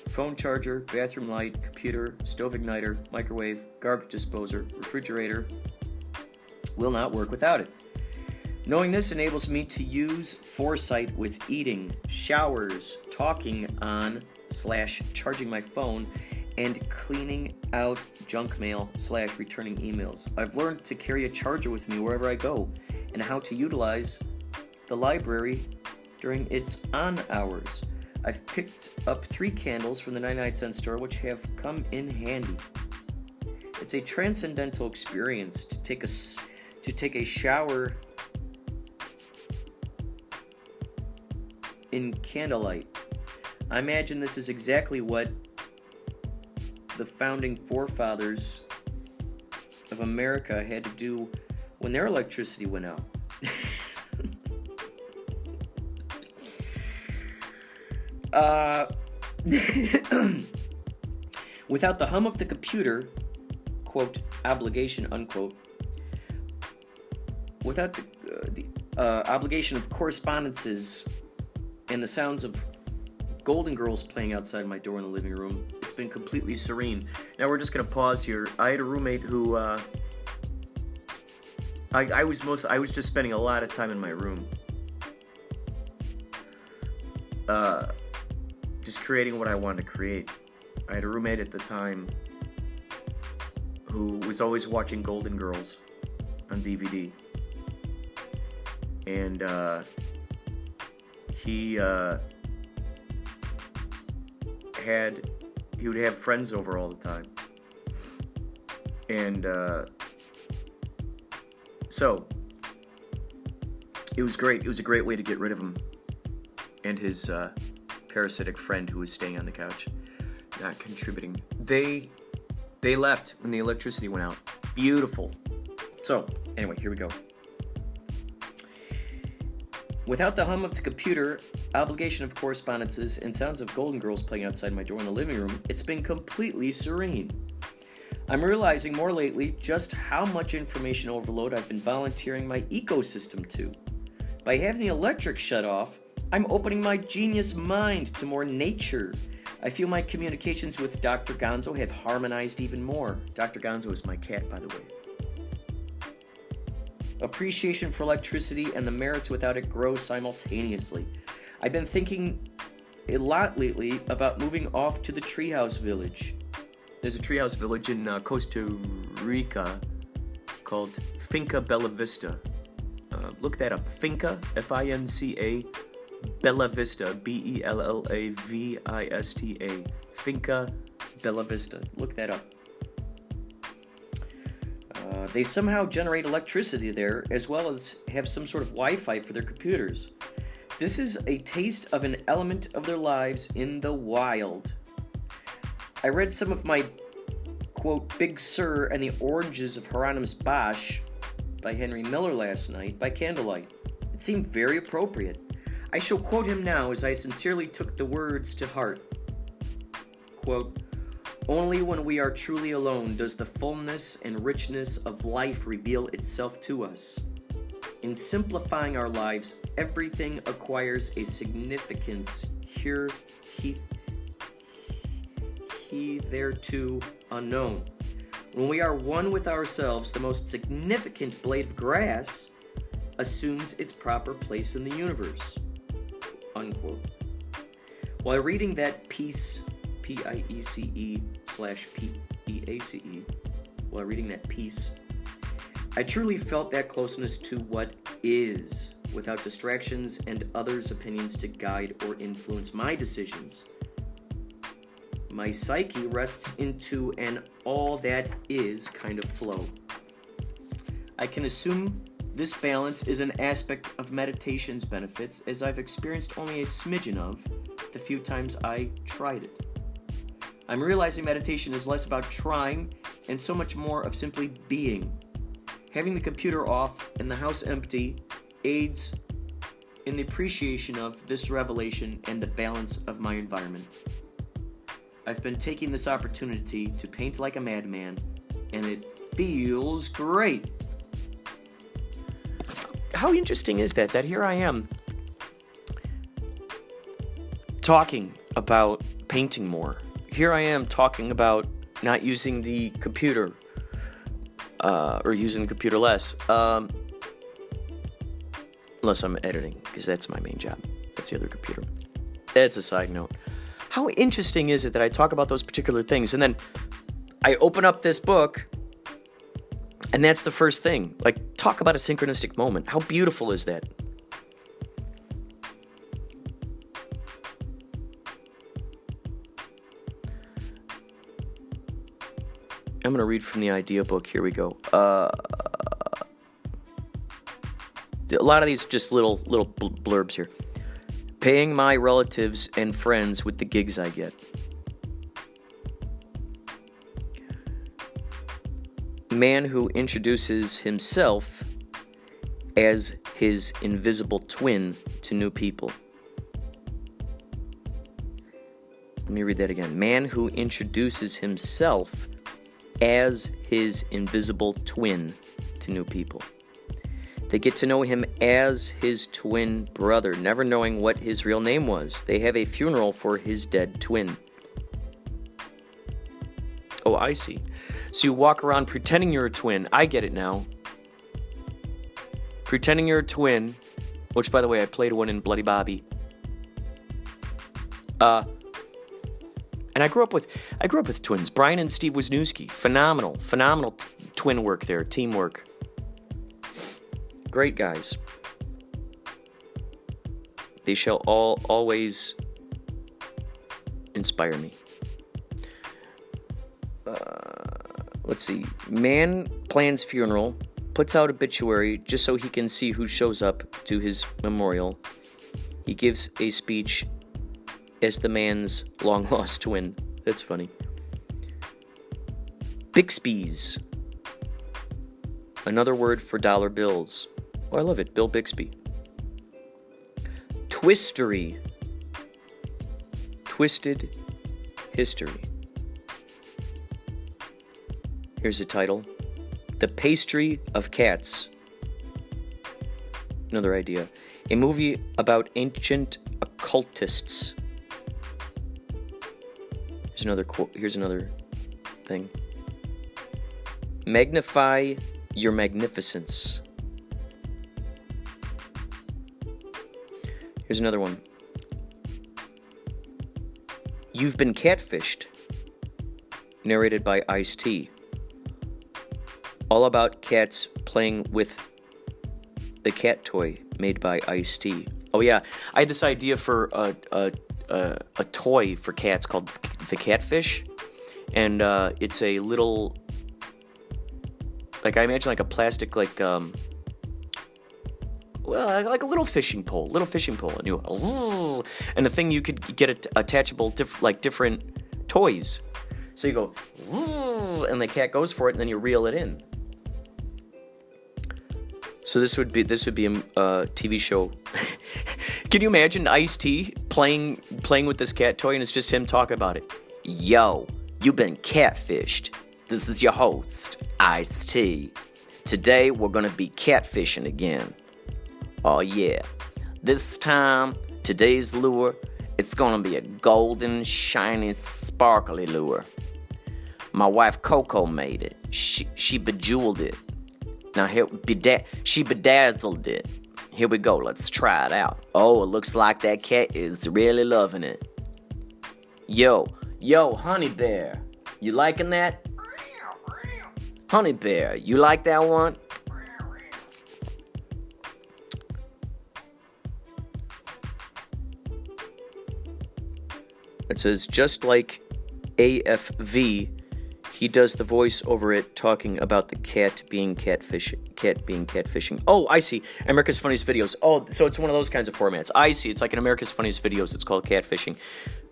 Phone charger, bathroom light, computer, stove igniter, microwave, garbage disposer, refrigerator will not work without it. Knowing this enables me to use foresight with eating, showers, talking on / charging my phone, and cleaning out junk mail / returning emails. I've learned to carry a charger with me wherever I go and how to utilize the library during its on hours. I've picked up 3 candles from the 99-cent store, which have come in handy. It's a transcendental experience to take a shower in candlelight. I imagine this is exactly what the founding forefathers of America had to do when their electricity went out. Without the hum of the computer, quote, obligation, unquote, without the obligation of correspondences and the sounds of Golden Girls playing outside my door in the living room, it's been completely serene. Now we're just gonna pause here. I had a roommate who I was just spending a lot of time in my room, just creating what I wanted to create. I had a roommate at the time who was always watching Golden Girls on DVD, and he would have friends over all the time, and so it was great. It was a great way to get rid of him and his parasitic friend who was staying on the couch, not contributing. They left when the electricity went out. Beautiful. So anyway, here we go. Without the hum of the computer, obligation of correspondences, and sounds of Golden Girls playing outside my door in the living room, it's been completely serene. I'm realizing more lately just how much information overload I've been volunteering my ecosystem to. By having the electric shut off, I'm opening my genius mind to more nature. I feel my communications with Dr. Gonzo have harmonized even more. Dr. Gonzo is my cat, by the way. Appreciation for electricity and the merits without it grow simultaneously. I've been thinking a lot lately about moving off to the treehouse village. There's a treehouse village in Costa Rica called Finca Bella Vista. Look that up. Finca, F-I-N-C-A, Bella Vista, B-E-L-L-A-V-I-S-T-A. Finca Bella Vista. Look that up. They somehow generate electricity there, as well as have some sort of Wi-Fi for their computers. This is a taste of an element of their lives in the wild. I read some of my, quote, Big Sur and the Oranges of Hieronymus Bosch by Henry Miller last night by candlelight. It seemed very appropriate. I shall quote him now as I sincerely took the words to heart. Quote, only when we are truly alone does the fullness and richness of life reveal itself to us. In simplifying our lives, everything acquires a significance hitherto unknown. When we are one with ourselves, the most significant blade of grass assumes its proper place in the universe. Unquote. While reading that piece, Piece/Peace, while reading that piece, I truly felt that closeness to what is, without distractions and others' opinions to guide or influence my decisions. My psyche rests into an all that is kind of flow. I can assume this balance is an aspect of meditation's benefits, as I've experienced only a smidgen of the few times I tried it. I'm realizing meditation is less about trying and so much more of simply being. Having the computer off and the house empty aids in the appreciation of this revelation and the balance of my environment. I've been taking this opportunity to paint like a madman, and it feels great. How interesting is that? That here I am talking about painting more. Here I am talking about not using the computer, or using the computer less, unless I'm editing, because that's my main job. That's the other computer. That's a side note. How interesting is it that I talk about those particular things, and then I open up this book, and that's the first thing. Like, talk about a synchronistic moment. How beautiful is that? I'm going to read from the idea book. Here we go. A lot of these just little blurbs here. Paying my relatives and friends with the gigs I get. Man who introduces himself as his invisible twin to new people. Let me read that again. Man who introduces himself as his invisible twin to new people. They get to know him as his twin brother, never knowing what his real name was. They have a funeral for his dead twin. Oh, I see. So you walk around pretending you're a twin. I get it now. Pretending you're a twin, which, by the way, I played one in Bloody Bobby. And I grew up with twins, Brian and Steve Wisniewski. Phenomenal twin work there, teamwork. Great guys. They shall always inspire me. Let's see. Man plans funeral, puts out obituary just so he can see who shows up to his memorial. He gives a speech as the man's long-lost twin. That's funny. Bixby's. Another word for dollar bills. Oh, I love it. Bill Bixby. Twistery. Twisted history. Here's the title. The Pastry of Cats. Another idea. A movie about ancient occultists. Here's another quote. Here's another thing. Magnify your magnificence. Here's another one. You've been catfished. Narrated by Ice-T. All about cats playing with the cat toy made by Ice-T. Oh yeah, I had this idea for a toy for cats called the Catfish, and it's a little, like, I imagine like a plastic, like a little fishing pole, and you, and the thing you could get attachable different toys. So you go, and the cat goes for it, and then you reel it in. So this would be a TV show. Can you imagine Ice-T playing with this cat toy, and it's just him talking about it? Yo, you've been catfished. This is your host, Ice-T. Today we're gonna be catfishing again. Oh yeah. This time, today's lure, it's gonna be a golden, shiny, sparkly lure. My wife Coco made it. She bejeweled it. Now she bedazzled it. Here we go, let's try it out. Oh, it looks like that cat is really loving it. Yo, honey bear, you liking that? Honey bear, you like that one? It says, just like AFV, he does the voice over it talking about the cat being catfishing. Oh, I see. America's Funniest Videos. Oh, so it's one of those kinds of formats. I see. It's like an America's Funniest Videos. It's called catfishing.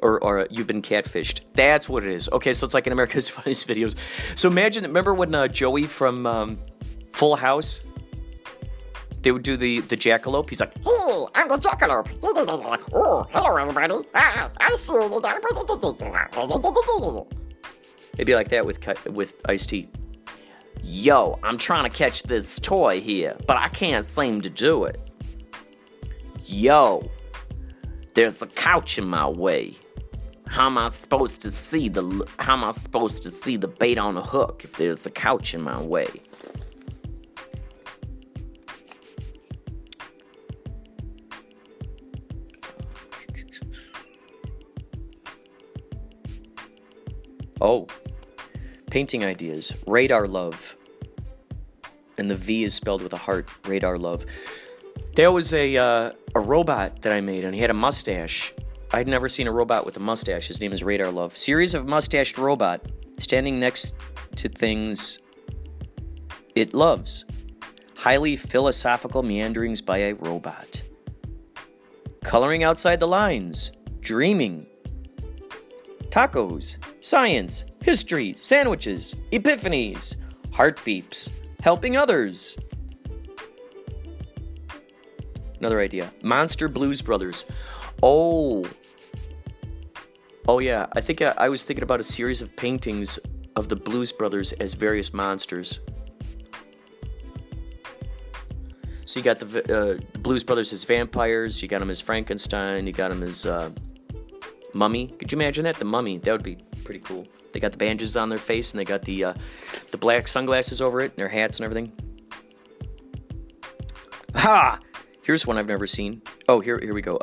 Or You've Been Catfished. That's what it is. Okay, so it's like an America's Funniest Videos. So remember when Joey from Full House, they would do the jackalope? He's like, hey, I'm the jackalope. Oh, hello everybody. I see you. It'd be like that with Ice-T. Yo, I'm trying to catch this toy here, but I can't seem to do it. Yo, there's a couch in my way. How am I supposed to see the bait on the hook if there's a couch in my way? Oh, painting ideas. Radar Love. And the V is spelled with a heart. Radar Love. There was a robot that I made, and he had a mustache. I'd never seen a robot with a mustache. His name is Radar Love. Series of mustached robot standing next to things it loves. Highly philosophical meanderings by a robot. Coloring outside the lines. Dreaming. Tacos, science, history, sandwiches, epiphanies, heartbeeps, helping others. Another idea. Monster Blues Brothers. Oh yeah, I think I was thinking about a series of paintings of the Blues Brothers as various monsters. So you got the Blues Brothers as vampires, you got them as Frankenstein, you got them as Mummy. Could you imagine that? The Mummy, that would be pretty cool. They got the bandages on their face, and they got the black sunglasses over it, and their hats and everything. Ha! Here's one I've never seen. Oh, here we go.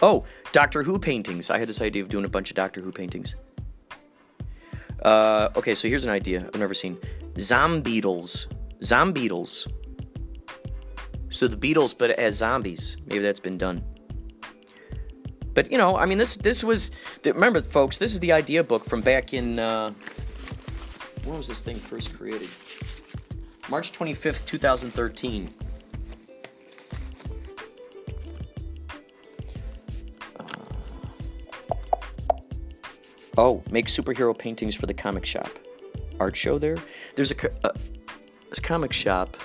Oh, Doctor Who paintings. I had this idea of doing a bunch of Doctor Who paintings. Okay, so here's an idea I've never seen. Zombeetles. Zombeetles. So the Beatles, but as zombies. Maybe that's been done. But, you know, I mean, this was... Remember, folks, this is the idea book from back in... when was this thing first created? March 25th, 2013. Oh, make superhero paintings for the comic shop. Art show there? There's a comic shop,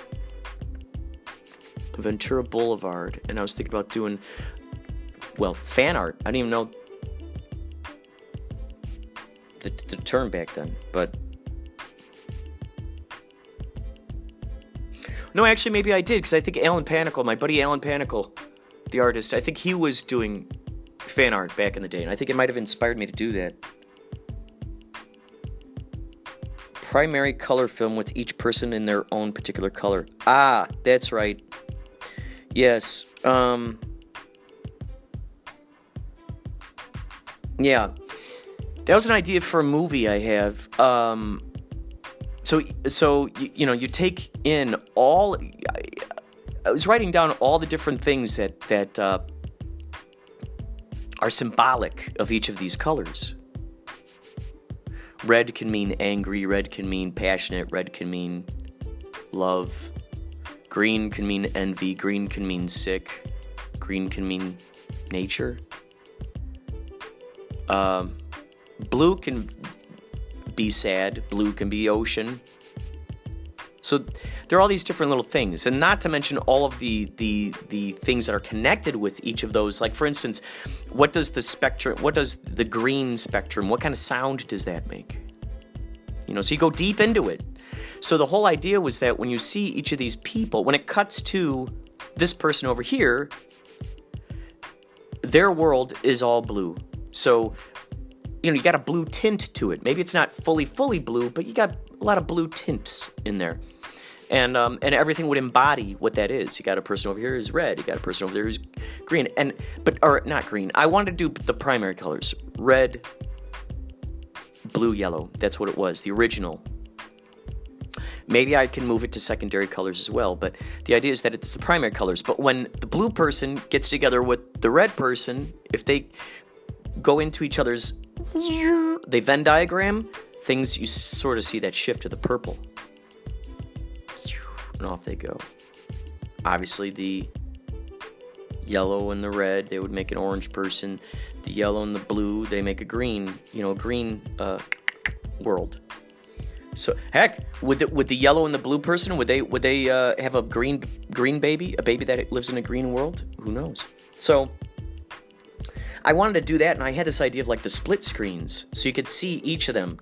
Ventura Boulevard, and I was thinking about doing, well, fan art. I didn't even know the term back then, but... No, actually, maybe I did, because I think Alan Panicle, my buddy Alan Panicle, the artist, I think he was doing fan art back in the day, and I think it might have inspired me to do that. Primary color film with each person in their own particular color. Ah, that's right. Yes. Yeah. That was an idea for a movie I have. So you know, you take in all... I was writing down all the different things that are symbolic of each of these colors. Red can mean angry, red can mean passionate, red can mean love. Green can mean envy, green can mean sick, green can mean nature. Blue can be sad, blue can be ocean. So there are all these different little things, and not to mention all of the things that are connected with each of those. Like, for instance, what does the green spectrum, what kind of sound does that make? You know, so you go deep into it. So the whole idea was that when you see each of these people, when it cuts to this person over here, their world is all blue. So, you know, you got a blue tint to it. Maybe it's not fully blue, but you got a lot of blue tints in there. And everything would embody what that is. You got a person over here who's red. You got a person over there who's green. Or not green. I wanted to do the primary colors. Red, blue, yellow. That's what it was, the original. Maybe I can move it to secondary colors as well, but the idea is that it's the primary colors. But when the blue person gets together with the red person, if they go into each other's... they Venn diagram, things, you sort of see that shift to the purple. And off they go. Obviously, the yellow and the red, they would make an orange person. The yellow and the blue, they make a green, world. So, heck, would the yellow and the blue person, would they have a green baby, a baby that lives in a green world? Who knows? So, I wanted to do that, and I had this idea of like the split screens, so you could see each of them,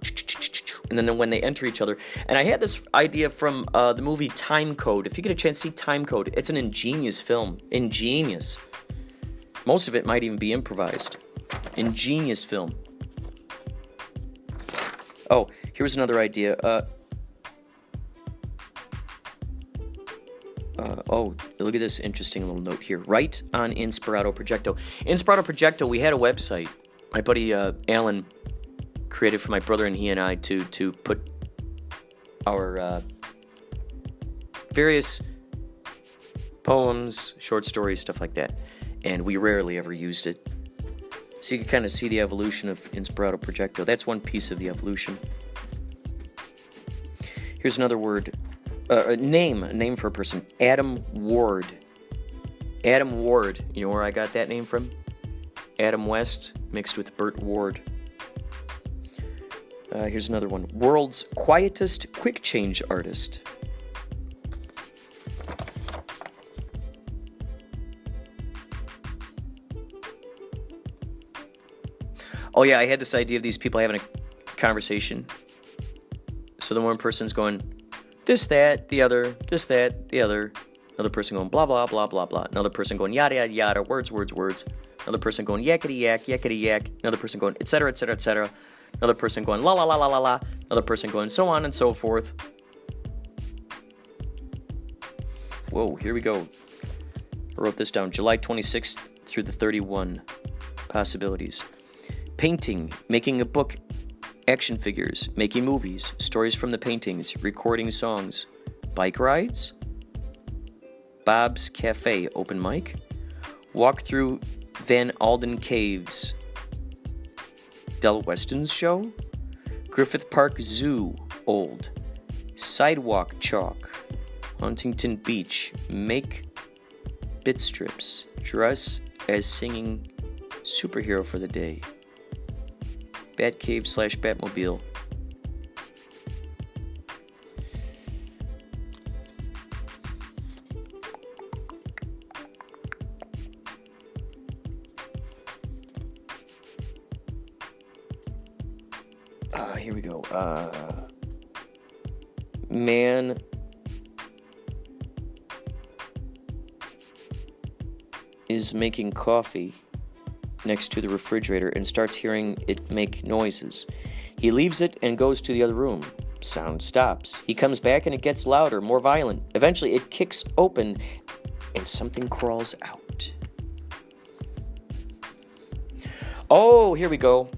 and then when they enter each other. And I had this idea from the movie Time Code. If you get a chance to see Time Code, it's an ingenious film. Ingenious. Most of it might even be improvised. Ingenious film. Oh, here's another idea. Oh, look at this interesting little note here. Right on Inspirado Projecto. Inspirado Projecto, we had a website. My buddy Alan created for my brother and he and I to put our various poems, short stories, stuff like that. And we rarely ever used it. So you can kind of see the evolution of Inspirado Projecto. That's one piece of the evolution. Here's another word. A name for a person. Adam Ward. Adam Ward. You know where I got that name from? Adam West mixed with Burt Ward. Here's another one. World's quietest quick change artist. Oh yeah, I had this idea of these people having a conversation. So the one person's going, this, that, the other, this, that, the other. Another person going blah, blah, blah, blah, blah. Another person going yada, yada, yada, words, words, words. Another person going yakety yak, yakety yak. Another person going et cetera, et cetera, et cetera. Another person going la, la, la, la, la, la. Another person going so on and so forth. Whoa, here we go. I wrote this down. July 26th through the 31 possibilities. Painting, making a book, action figures, making movies, stories from the paintings, recording songs, bike rides, Bob's Cafe open mic, walk through Van Alden Caves, Del Weston's show, Griffith Park Zoo old, sidewalk chalk, Huntington Beach, make bit strips, dress as singing superhero for the day, Batcave / Batmobile. Here we go. Man is making coffee next to the refrigerator and starts hearing it make noises. He leaves it and goes to the other room. Sound stops. He comes back and it gets louder, more violent. Eventually it kicks open and something crawls out. Oh, here we go.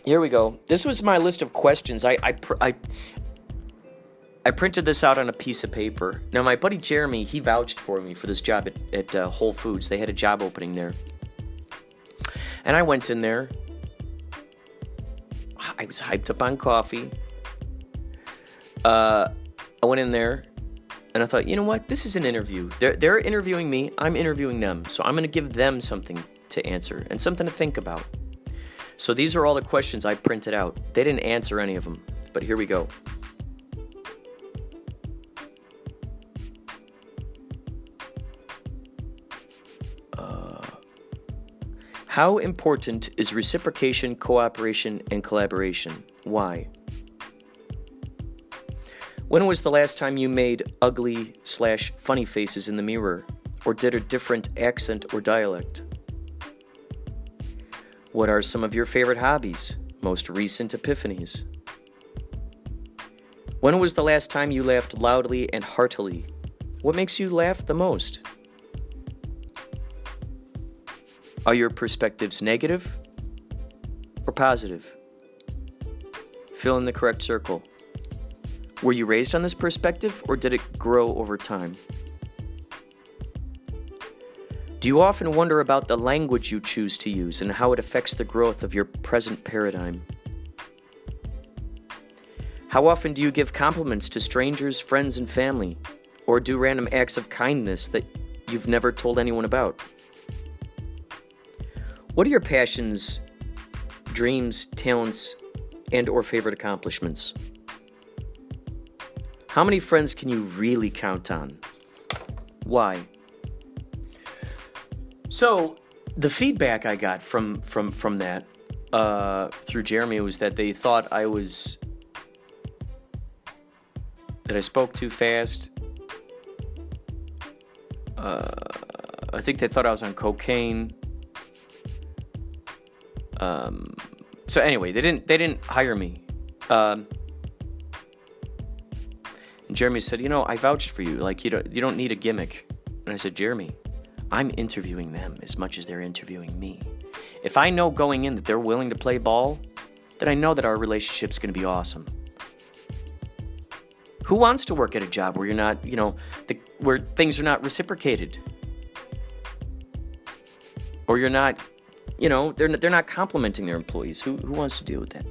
Here we go. This was my list of questions. I printed this out on a piece of paper. Now, my buddy Jeremy, he vouched for me for this job at Whole Foods. They had a job opening there. And I went in there. I was hyped up on coffee. I went in there, and I thought, you know what? This is an interview. They're interviewing me. I'm interviewing them. So I'm going to give them something to answer and something to think about. So these are all the questions I printed out. They didn't answer any of them, but here we go. How important is reciprocation, cooperation, and collaboration? Why? When was the last time you made ugly / funny faces in the mirror, or did a different accent or dialect? What are some of your favorite hobbies? Most recent epiphanies? When was the last time you laughed loudly and heartily? What makes you laugh the most? Are your perspectives negative or positive? Fill in the correct circle. Were you raised on this perspective, or did it grow over time? Do you often wonder about the language you choose to use and how it affects the growth of your present paradigm? How often do you give compliments to strangers, friends, and family, or do random acts of kindness that you've never told anyone about? What are your passions, dreams, talents, and or favorite accomplishments? How many friends can you really count on? Why? So, the feedback I got from that through Jeremy was that they thought that I spoke too fast. I think they thought I was on cocaine. So anyway, they didn't hire me. And Jeremy said, I vouched for you. Like, you don't need a gimmick. And I said, Jeremy, I'm interviewing them as much as they're interviewing me. If I know going in that they're willing to play ball, then I know that our relationship's going to be awesome. Who wants to work at a job where you're not, where things are not reciprocated? Or you're not, they're not complimenting their employees. Who wants to deal with that?